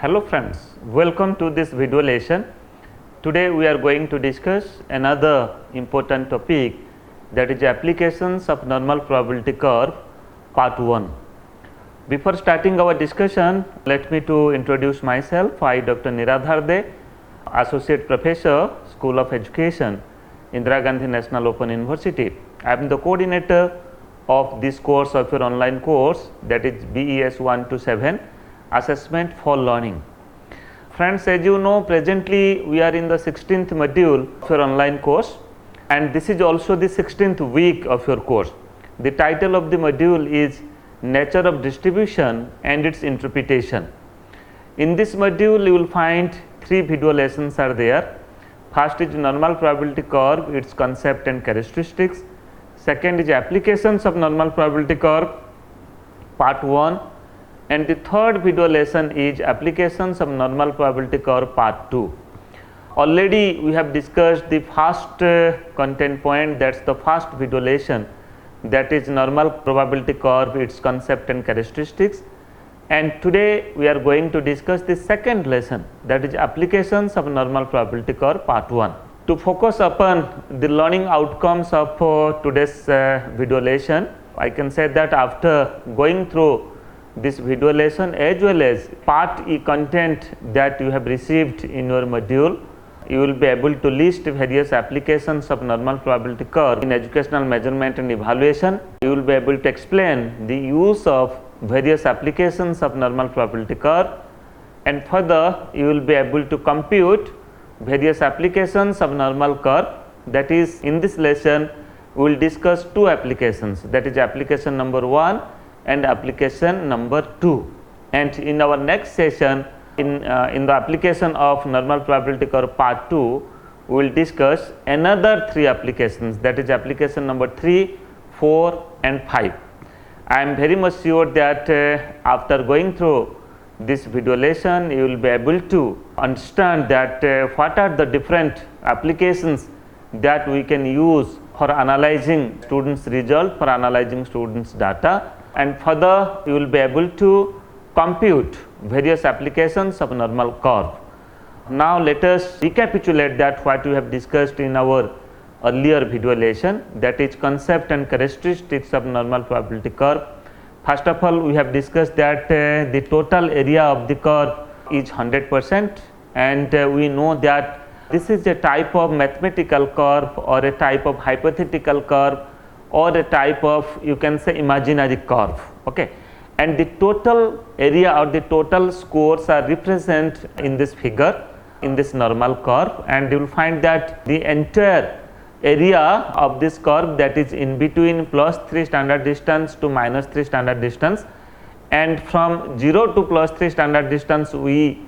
Hello friends, welcome to this video lesson. Today we are going to discuss another important topic, that is applications of normal probability curve part 1. Before starting our discussion, let me to introduce myself. I Dr. Niradhar, Associate Professor, School of Education, Indira Gandhi National Open University. I am the coordinator of this course of your online course, that is BES 1 to 7 Assessment for Learning. Friends, as you know, presently we are in the 16th module of your online course, and this is also the 16th week of your course. The title of the module is Nature of Distribution and its Interpretation. In this module you will find 3 video lessons are there. First is normal probability curve, its concept and characteristics. Second is applications of normal probability curve part 1, and the third video lesson is applications of normal probability curve part 2. Already we have discussed the first content point, that is the first video lesson, that is normal probability curve, its concept and characteristics, and today we are going to discuss the second lesson, that is applications of normal probability curve part 1. To focus upon the learning outcomes of today's video lesson, I can say that after going through this video lesson as well as part E content that you have received in your module, you will be able to list various applications of normal probability curve in educational measurement and evaluation. You will be able to explain the use of various applications of normal probability curve, and further you will be able to compute various applications of normal curve. That is, in this lesson we will discuss 2 applications, that is application number 1 and application number 2, and in our next session in the application of normal probability curve part 2 we will discuss another 3 applications, that is application number 3, 4 and 5. I am very much sure that after going through this video lesson you will be able to understand that what are the different applications that we can use for analyzing students' result, for analyzing students' data, and further you will be able to compute various applications of normal curve. Now let us recapitulate that what we have discussed in our earlier video lesson, that is concept and characteristics of normal probability curve. First of all, we have discussed that the total area of the curve is 100%, and we know that this is a type of mathematical curve or a type of hypothetical curve or a type of, you can say, imaginary curve, okay, and the total area or the total scores are represented in this figure in this normal curve, and you will find that the entire area of this curve, that is in between +3 standard distance to -3 standard distance, and from 0 to +3 standard distance we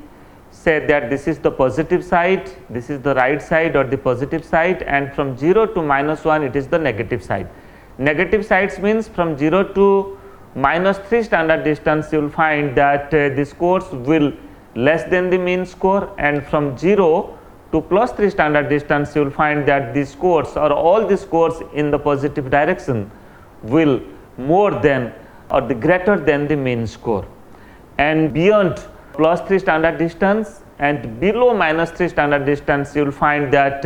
say that this is the positive side, this is the right side or the positive side, and from 0 to -1 it is the negative side. Negative sides means from 0 to -3 standard distance you will find that the scores will less than the mean score, and from 0 to +3 standard distance you will find that the scores or all the scores in the positive direction will more than or the greater than the mean score, and beyond +3 standard distance and below -3 standard distance you will find that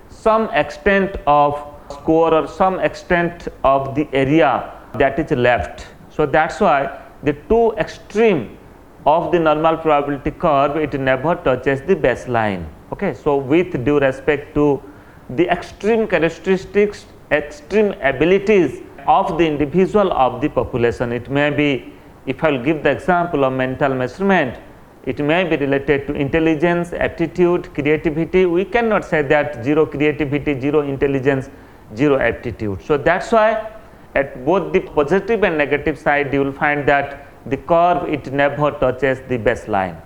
some extent of score or some extent of the area that is left. So that is why the 2 extreme of the normal probability curve, it never touches the baseline, okay. So with due respect to the extreme characteristics, extreme abilities of the individual of the population, it may be, if I will give the example of mental measurement, it may be related to intelligence, aptitude, creativity. We cannot say that 0 creativity, 0 intelligence, 0 aptitude. So that is why at both the positive and negative side you will find that the curve, it never touches the baseline,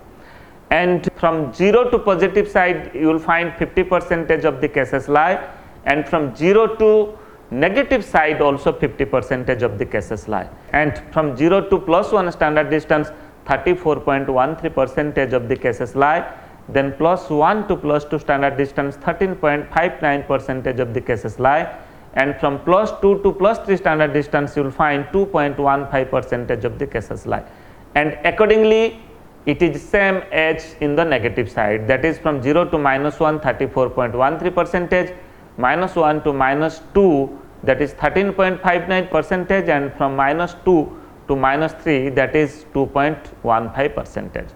and from 0 to positive side you will find 50% of the cases lie, and from 0 to negative side also 50% of the cases lie, and from 0 to +1 standard distance 34.13% of the cases lie, then +1 to +2 standard distance 13.59% of the cases lie, and from +2 to +3 standard distance you will find 2.15% of the cases lie, and accordingly it is same as in the negative side, that is from 0 to -1 34.13 percentage, -1 to -2 that is 13.59 percentage, and from -2 to -3 that is 2.15 percentage.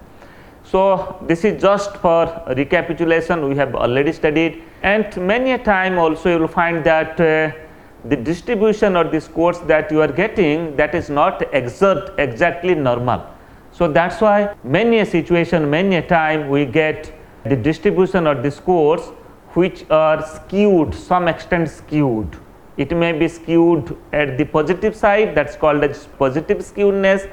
So this is just for recapitulation, we have already studied, and many a time also you will find that the distribution or the scores that you are getting, that is not exactly normal. So that's why many a situation, many a time we get the distribution or the scores which are skewed, some extent skewed. It may be skewed at the positive side, that's called as positive skewness,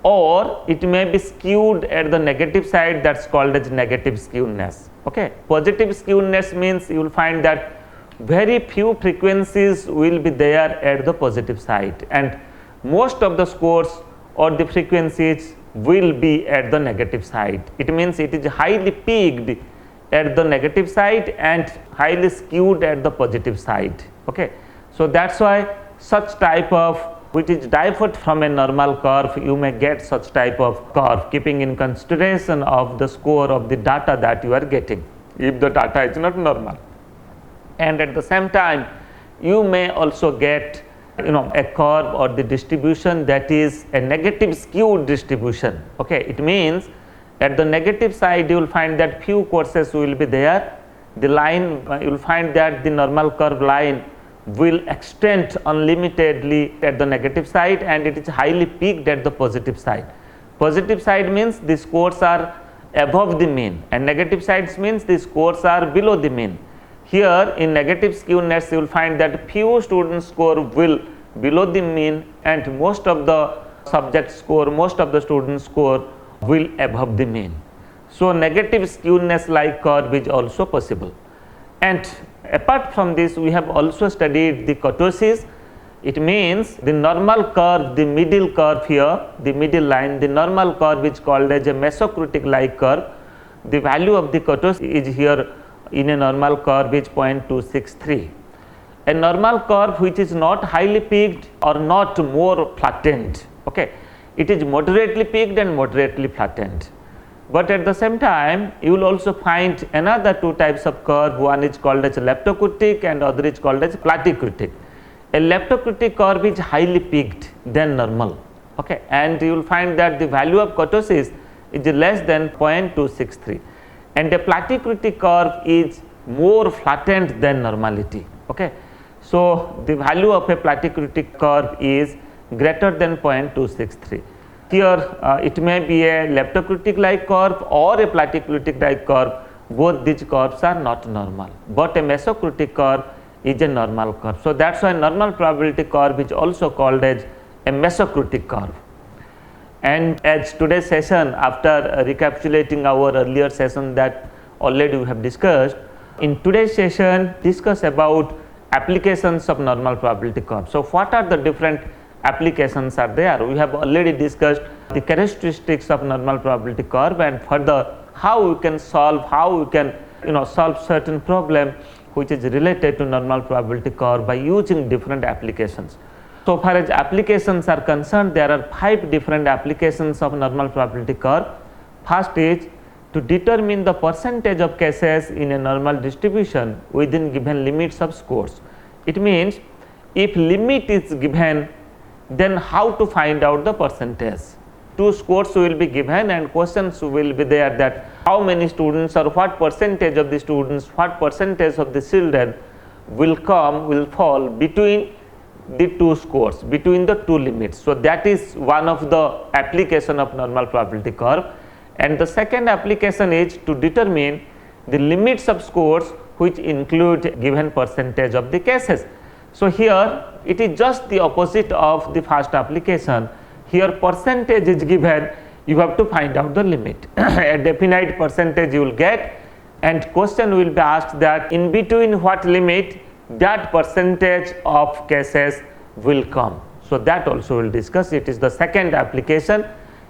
or it may be skewed at the negative side, that's called as negative skewness. Okay. Positive skewness means you will find that very few frequencies will be there at the positive side, and most of the scores or the frequencies will be at the negative side. It means it is highly peaked at the negative side and highly skewed at the positive side. Okay. So that's why such type of, which is different from a normal curve, you may get such type of curve keeping in consideration of the score of the data that you are getting, if the data is not normal. And at the same time you may also get a curve or the distribution that is a negative skewed distribution. Okay. It means at the negative side you will find that few courses will be there, the line you will find that the normal curve line will extend unlimitedly at the negative side, and it is highly peaked at the positive side. Positive side means the scores are above the mean, and negative sides means the scores are below the mean. Here in negative skewness you will find that few students score will below the mean, and most of the subjects score, most of the students score will above the mean. So negative skewness like curve is also possible. And apart from this, we have also studied the kurtosis. It means the normal curve, the middle curve here, the middle line, the normal curve is called as a mesocritic like curve. The value of the kurtosis is here in a normal curve is 0.263. A normal curve which is not highly peaked or not more flattened. Okay. It is moderately peaked and moderately flattened. But at the same time you will also find another two types of curve, one is called as leptocritic and other is called as platycritic. A leptocritic curve is highly peaked than normal. Okay. And you will find that the value of kurtosis is less than 0.263, and a platycritic curve is more flattened than normality. Okay. So the value of a platycritic curve is greater than 0.263. Here it may be a leptocritic like curve or a platycritic like curve, both these curves are not normal, but a mesocritic curve is a normal curve. So that's why normal probability curve is also called as a mesocritic curve. And as today's session, after recapitulating our earlier session that already we have discussed, in today's session discuss about applications of normal probability curve. So what are the different applications are there? We have already discussed the characteristics of normal probability curve, and further how we can solve, how we can solve certain problem which is related to normal probability curve by using different applications. So far as applications are concerned, there are 5 different applications of normal probability curve. First is to determine the percentage of cases in a normal distribution within given limits of scores. It means if limit is given, then how to find out the percentage. 2 scores will be given and questions will be there that how many students or what percentage of the students, what percentage of the children will fall between the 2 scores, between the 2 limits. So that is one of the application of normal probability curve. And the second application is to determine the limits of scores which include given percentage of the cases. So here it is just the opposite of the first application. Here percentage is given, you have to find out the limit. A definite percentage you will get, and question will be asked that in between what limit that percentage of cases will come. So that also we will discuss. It is the second application.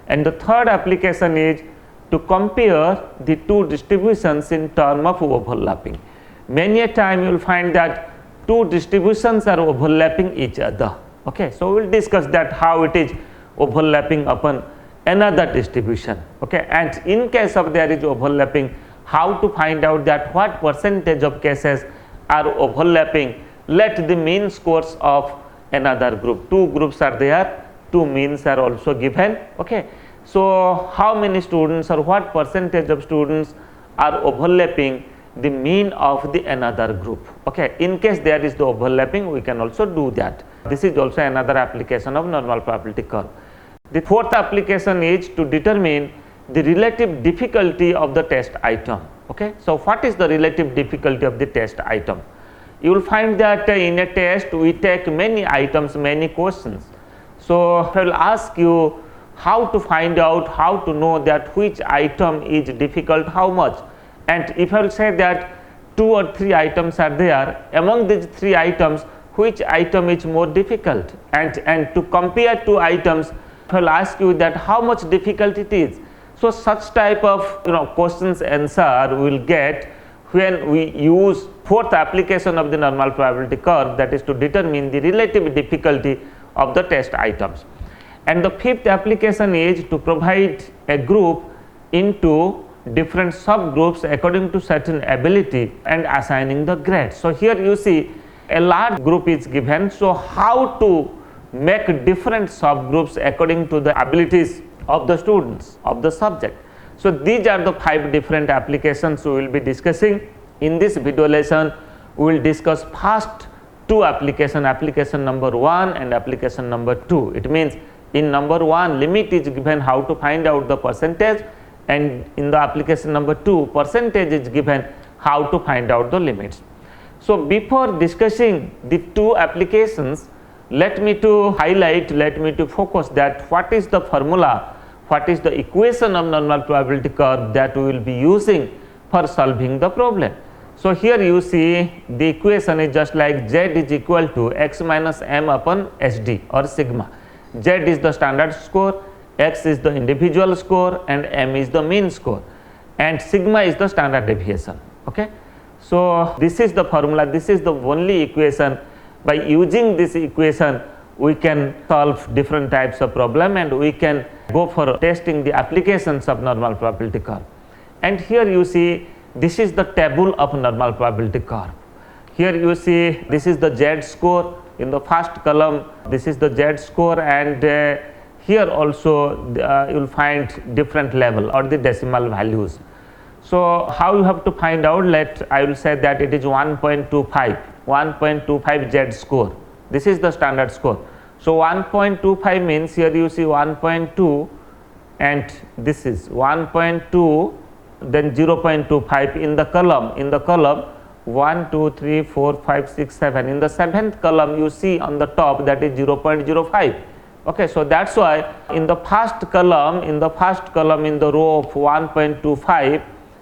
And the third application is to compare the 2 distributions in terms of overlapping. Many a time you will find that 2 distributions are overlapping each other. Okay. So we will discuss that how it is overlapping upon another distribution. Okay, and in case of there is overlapping, how to find out that what percentage of cases are overlapping? Let the mean scores of another group. Two groups are there, two means are also given. Okay, so how many students or what percentage of students are overlapping the mean of the another group? Okay, in case there is the overlapping, we can also do that. This is also another application of normal probability curve. The fourth application is to determine the relative difficulty of the test item. Okay, so what is the relative difficulty of the test item? You will find that in a test we take many items, many questions. So I will ask you how to find out, how to know that which item is difficult, how much. And if I will say that 2 or 3 items are there, among these 3 items, which item is more difficult? And to compare 2 items, I will ask you that how much difficult it is. So such type of questions answer we will get when we use fourth application of the normal probability curve, that is to determine the relative difficulty of the test items. And the fifth application is to provide a group into different subgroups according to certain ability and assigning the grades. So here you see a large group is given. So how to make different subgroups according to the abilities of the students, of the subject. So these are the 5 different applications we will be discussing. In this video lesson, we will discuss first 2 applications, application number 1 and application number 2. It means in number 1, limit is given how to find out the percentage, and in the application number 2, percentage is given how to find out the limits. So before discussing the 2 applications, let me to highlight, let me to focus that what is the formula, what is the equation of normal probability curve that we will be using for solving the problem. So here you see the equation is just like Z is equal to x minus m upon SD or sigma. Z is the standard score, x is the individual score, and m is the mean score, and sigma is the standard deviation. Okay, so this is the formula, this is the only equation. By using this equation, we can solve different types of problem and we can go for testing the applications of normal probability curve. And here you see this is the table of normal probability curve. Here you see this is the Z score in the first column, this is the Z score, and here also you will find different level or the decimal values. So how you have to find out? I will say that it is 1.25 Z score. This is the standard score. So 1.25 means here you see 1.2 and this is 1.2, then 0.25 in the column 1, 2, 3, 4, 5, 6, 7. In the 7th column you see on the top that is 0.05. Okay, so that's why in the first column in the row of 1.25,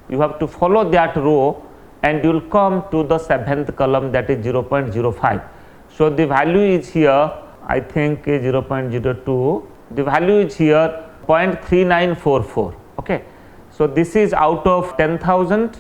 you have to follow that row and you will come to the 7th column, that is 0.05. So the value is here, I think 0.02, the value is here 0.3944. Okay, so this is out of 10,000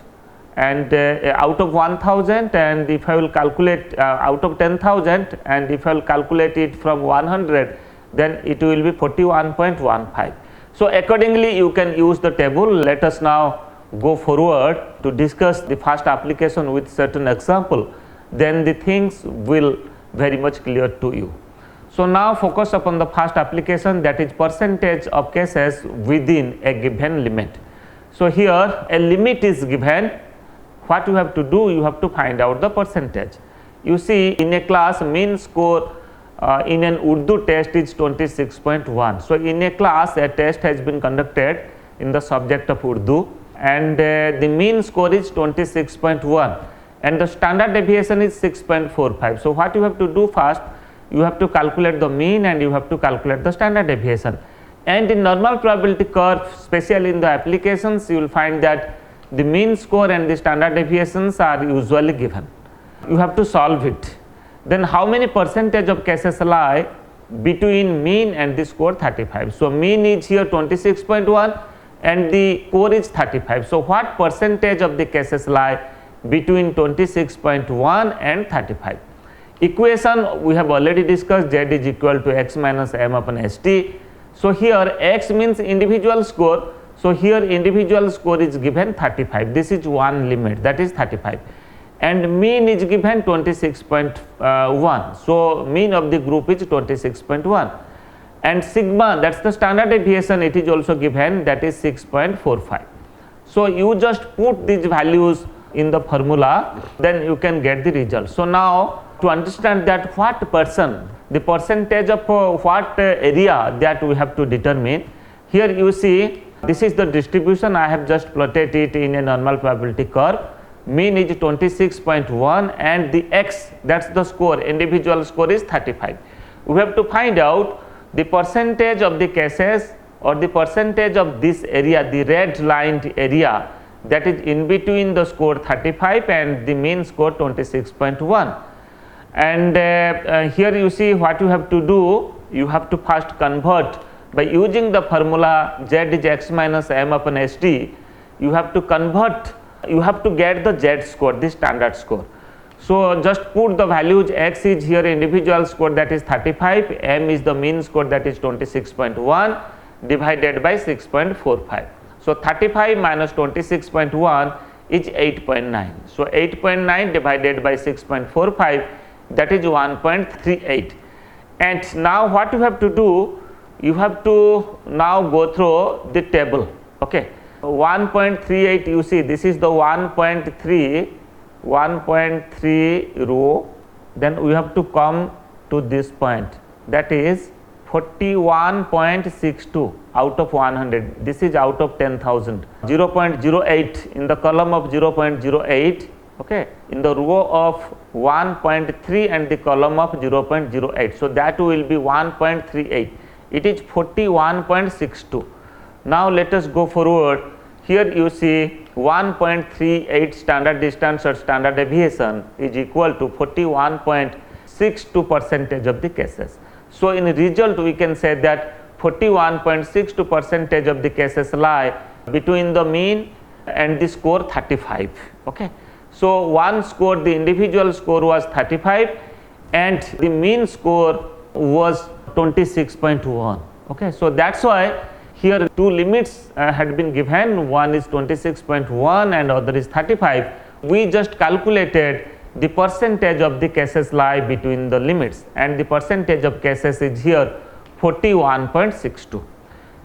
and out of 1000, and if I will calculate out of 10,000, and if I will calculate it from 100, then it will be 41.15. So accordingly you can use the table. Let us now go forward to discuss the first application with certain example, then the things will very much clear to you. So now focus upon the first application, that is percentage of cases within a given limit. So here a limit is given. What you have to do? You have to find out the percentage. You see in a class mean score in an Urdu test is 26.1. So in a class a test has been conducted in the subject of Urdu, and the mean score is 26.1 and the standard deviation is 6.45. So what you have to do first? You have to calculate the mean and you have to calculate the standard deviation. And in normal probability curve, especially in the applications, you will find that the mean score and the standard deviations are usually given. You have to solve it. Then how many percentage of cases lie between mean and the score 35? So mean is here 26.1 and the score is 35. So what percentage of the cases lie between 26.1 and 35? Equation we have already discussed, Z is equal to x minus m upon st. So here x means individual score. So here individual score is given 35. This is one limit, that is 35, and mean is given 26.1. So mean of the group is 26.1, and sigma, that's the standard deviation, it is also given, that is 6.45. So you just put these values in the formula, then you can get the result. So now to understand that what percent, the percentage of what area that we have to determine, here you see this is the distribution. I have just plotted it in a normal probability curve. Mean is 26.1 and the x, that's the score, individual score is 35. We have to find out the percentage of the cases or the percentage of this area, the red lined area, that is in between the score 35 and the mean score 26.1. And here you see what you have to do, you have to first convert by using the formula z is x minus m upon st. You have to convert, you have to get the z score, the standard score. So just put the values, x is here individual score, that is 35, m is the mean score, that is 26.1 divided by 6.45. So 35 minus 26.1 is 8.9. So 8.9 divided by 6.45, that is 1.38. And now what you have to do, you have to now go through the table. Okay, 1.38, you see this is the 1.3 row, then we have to come to this point, that is 41.62 out of 100. This is out of 10,000. 0.08 in the column of 0.08, okay, in the row of 1.3 and the column of 0.08. So that will be 1.38. It is 41.62. Now let us go forward. Here you see 1.38 standard distance or standard deviation is equal to 41.62 percentage of the cases. So in result we can say that 41.62 percentage of the cases lie between the mean and the score 35. Okay. So one score, the individual score was 35 and the mean score was 26.1. Okay. So that's why here two limits had been given, one is 26.1 and other is 35. We just calculated the percentage of the cases lie between the limits, and the percentage of cases is here 41.62.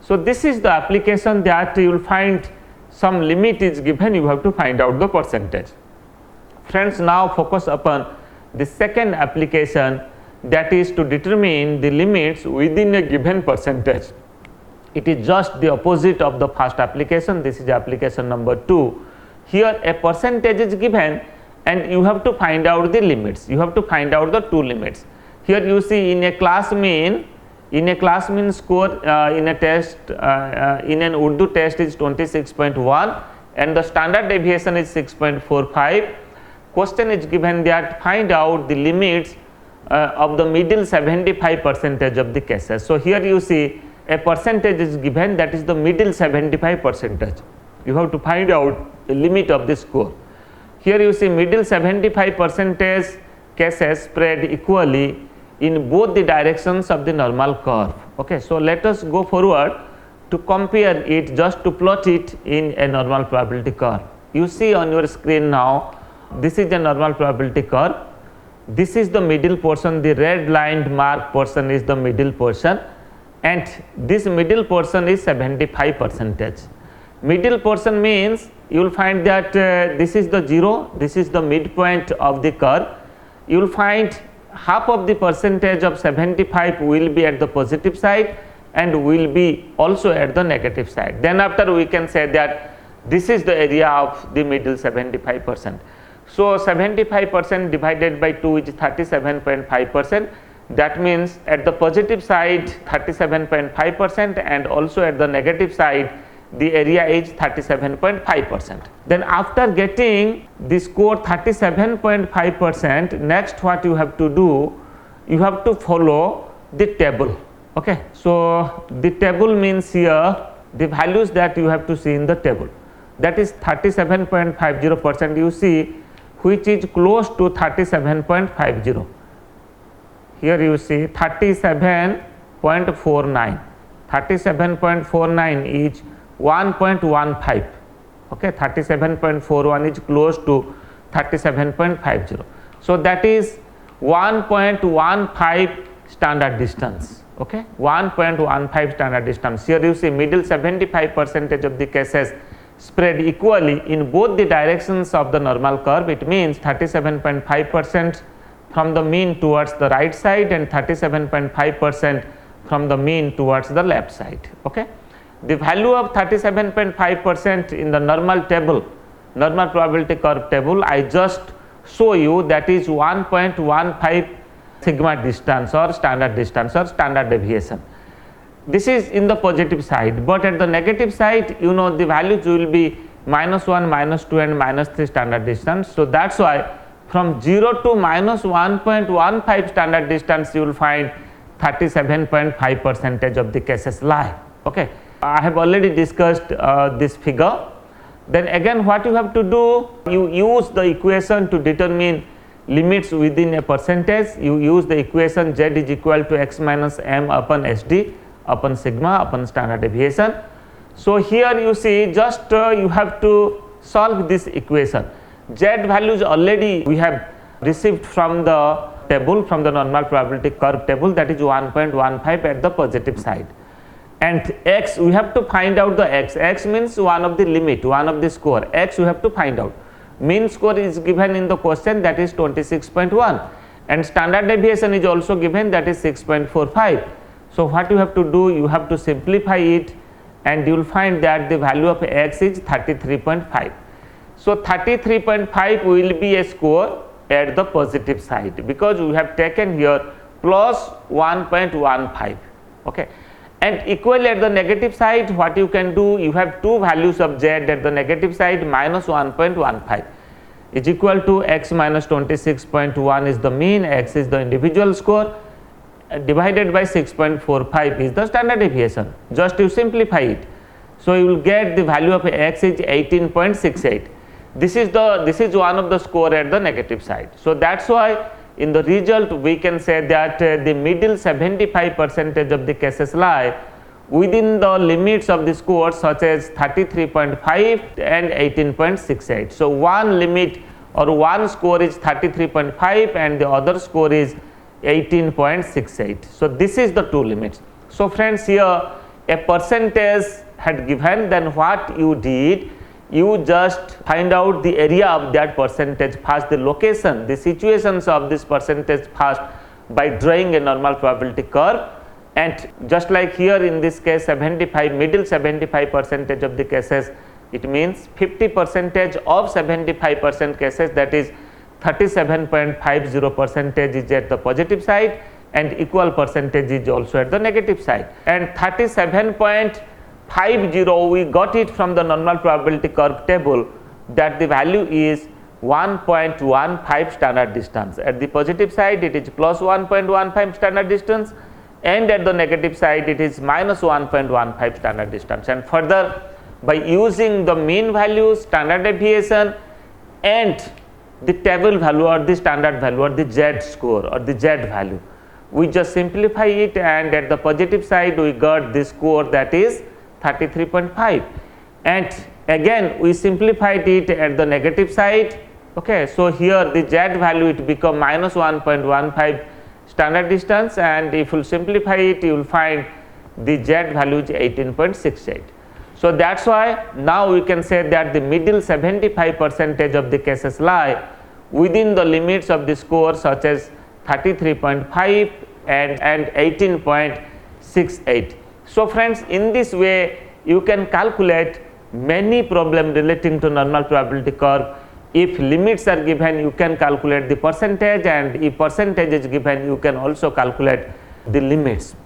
So this is the application that you will find some limit is given, you have to find out the percentage. Friends, now focus upon the second application, that is to determine the limits within a given percentage. It is just the opposite of the first application. This is application number 2. Here a percentage is given and you have to find out the limits. You have to find out the two limits. Here you see in a class mean score in a test, in an Urdu test is 26.1 and the standard deviation is 6.45. Question is given that find out the limits of the middle 75 percentage of the cases. So here you see a percentage is given, that is the middle 75 percentage. You have to find out the limit of the score. Here you see middle 75 percentage cases spread equally in both the directions of the normal curve. Okay, so let us go forward to compare it, just to plot it in a normal probability curve. You see on your screen now, this is the normal probability curve. This is the middle portion, the red lined marked portion is the middle portion, and this middle portion is 75 percentage. Middle portion means you will find that this is the 0, this is the midpoint of the curve. You will find half of the percentage of 75 will be at the positive side and will be also at the negative side. Then after we can say that this is the area of the middle 75%. So 75% divided by 2 is 37.5%. That means at the positive side 37.5% and also at the negative side the area is 37.5%. Then after getting the score 37.5%, next what you have to do, you have to follow the table. Okay, so the table means here the values that you have to see in the table, that is 37.50% you see, which is close to 37.50. Here you see 37.49, 37.49 is 1.15. Okay, 37.41 is close to 37.50. So that is 1.15 standard distance. Okay, 1.15 standard distance. Here you see middle 75% of the cases spread equally in both the directions of the normal curve. It means 37.5% from the mean towards the right side and 37.5% from the mean towards the left side. Okay. The value of 37.5% in the normal table, normal probability curve table, I just show you, that is 1.15 sigma distance or standard deviation. This is in the positive side, but at the negative side, you know, the values will be -1, -2 and -3 standard distance. So that's why from 0 to -1.15 standard distance you will find 37.5% of the cases lie. Okay, I have already discussed this figure. Then again, what you have to do, you use the equation to determine limits within a percentage. You use the equation z is equal to x minus m upon sd upon sigma upon standard deviation. So here you see, just you have to solve this equation. Z values already we have received from the table, from the normal probability curve table, that is 1.15 at the positive side. And x, we have to find out the x. X means one of the limit, one of the score. X we have to find out. Mean score is given in the question, that is 26.1, and standard deviation is also given, that is 6.45. So what you have to do, you have to simplify it, and you will find that the value of x is 33.5. So 33.5 will be a score at the positive side, because we have taken here plus 1.15. Okay. And equally at the negative side, what you can do, you have two values of z at the negative side, minus 1.15 is equal to x minus 26.1 is the mean, x is the individual score, divided by 6.45 is the standard deviation. Just you simplify it. So you will get the value of x is 18.68. This is one of the score at the negative side. So that's why in the result we can say that the middle 75% of the cases lie within the limits of the scores, such as 33.5 and 18.68. So one limit or one score is 33.5 and the other score is 18.68. So this is the two limits. So friends, here a percentage had given, then what you did, you just find out the area of that percentage first, the location, the situations of this percentage first, by drawing a normal probability curve. And just like here in this case, 75, middle 75% of the cases, it means 50% of 75% cases, that is 37.50% is at the positive side, and equal percentage is also at the negative side. And 37.50 we got it from the normal probability curve table, that the value is 1.15 standard distance. At the positive side it is plus 1.15 standard distance, and at the negative side it is minus 1.15 standard distance. And further, by using the mean value, standard deviation and the table value or the standard value or the z score or the z value, we just simplify it, and at the positive side we got the score, that is 33.5, and again we simplified it at the negative side. Okay, so here the z value it become minus 1.15 standard distance, and if you simplify it you will find the z value is 18.68. So that's why now we can say that the middle 75% of the cases lie within the limits of the score, such as 33.5 and 18.68. So friends, in this way you can calculate many problems relating to normal probability curve. If limits are given, you can calculate the percentage, and if percentage is given, you can also calculate the limits.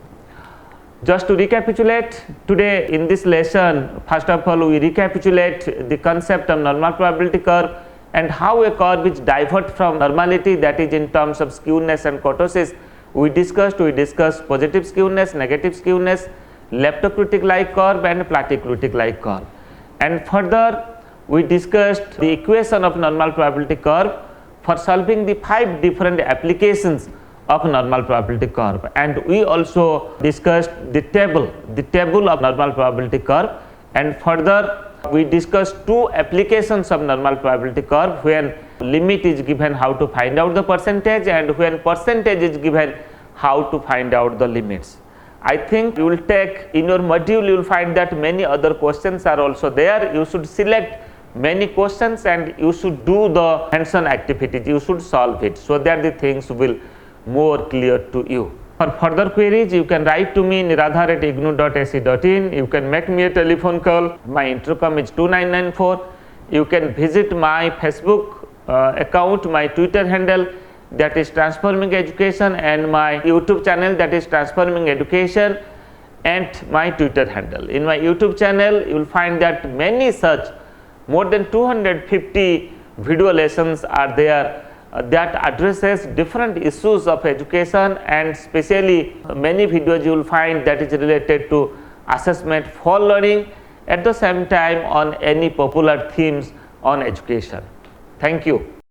Just to recapitulate, today in this lesson, first of all we recapitulate the concept of normal probability curve and how a curve is divert from normality, that is in terms of skewness and kurtosis. We discussed positive skewness, negative skewness, leptocritic like curve and platycritic like curve. And further we discussed the equation of normal probability curve for solving the 5 different applications of normal probability curve, and we also discussed the table of normal probability curve, and further we discussed two applications of normal probability curve. When limit is given, how to find out the percentage, and when percentage is given, how to find out the limits. I think you will take in your module, you will find that many other questions are also there. You should select many questions and you should do the hands-on activities, you should solve it, so that the things will more clear to you. For further queries, you can write to me Niradhar at IGNOU.AC.in. You can make me a telephone call. My intercom is 2994. You can visit my Facebook account, my Twitter handle, that is Transforming Education, and my YouTube channel, that is Transforming Education, and my Twitter handle. In my YouTube channel, you will find that many such more than 250 video lessons are there that addresses different issues of education, and especially many videos you will find that is related to assessment for learning, at the same time on any popular themes on education. Thank you.